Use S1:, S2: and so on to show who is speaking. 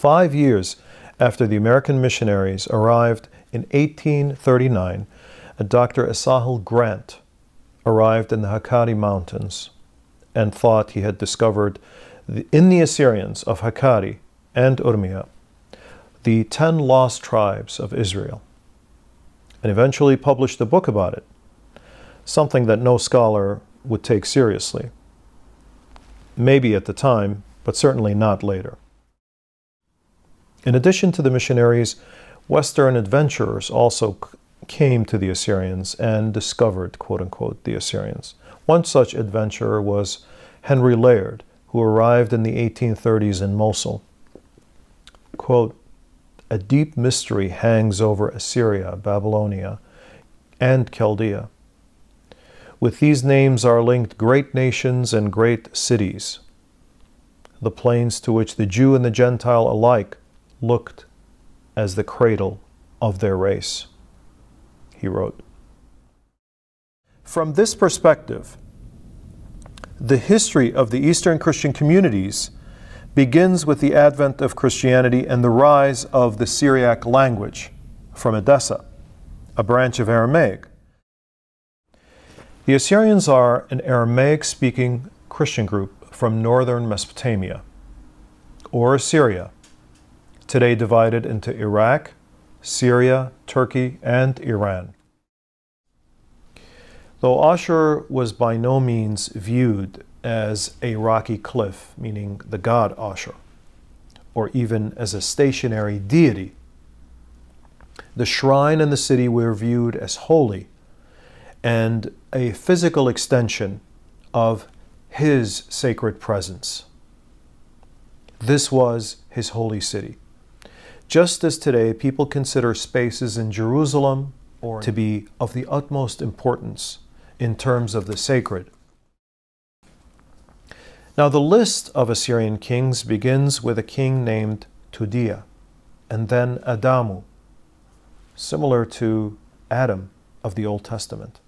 S1: 5 years after the American missionaries arrived in 1839, Dr. Asahel Grant arrived in the Hakkadi Mountains and thought he had discovered in the Assyrians of Hakkadi and Urmia the 10 lost tribes of Israel, and eventually published a book about it, something that no scholar would take seriously. Maybe at the time, but certainly not later. In addition to the missionaries, Western adventurers also came to the Assyrians and discovered, quote-unquote, the Assyrians. One such adventurer was Henry Layard, who arrived in the 1830s in Mosul. Quote, "A deep mystery hangs over Assyria, Babylonia, and Chaldea. With these names are linked great nations and great cities, the plains to which the Jew and the Gentile alike looked as the cradle of their race," he wrote. From this perspective, the history of the Eastern Christian communities begins with the advent of Christianity and the rise of the Syriac language from Edessa, a branch of Aramaic. The Assyrians are an Aramaic-speaking Christian group from northern Mesopotamia, or Assyria, today divided into Iraq, Syria, Turkey, and Iran. Though Ashur was by no means viewed as a rocky cliff, meaning the god Ashur, or even as a stationary deity, the shrine and the city were viewed as holy and a physical extension of his sacred presence. This was his holy city. Just as today people consider spaces in Jerusalem to be of the utmost importance in terms of the sacred. Now the list of Assyrian kings begins with a king named Tudia, and then Adamu, similar to Adam of the Old Testament.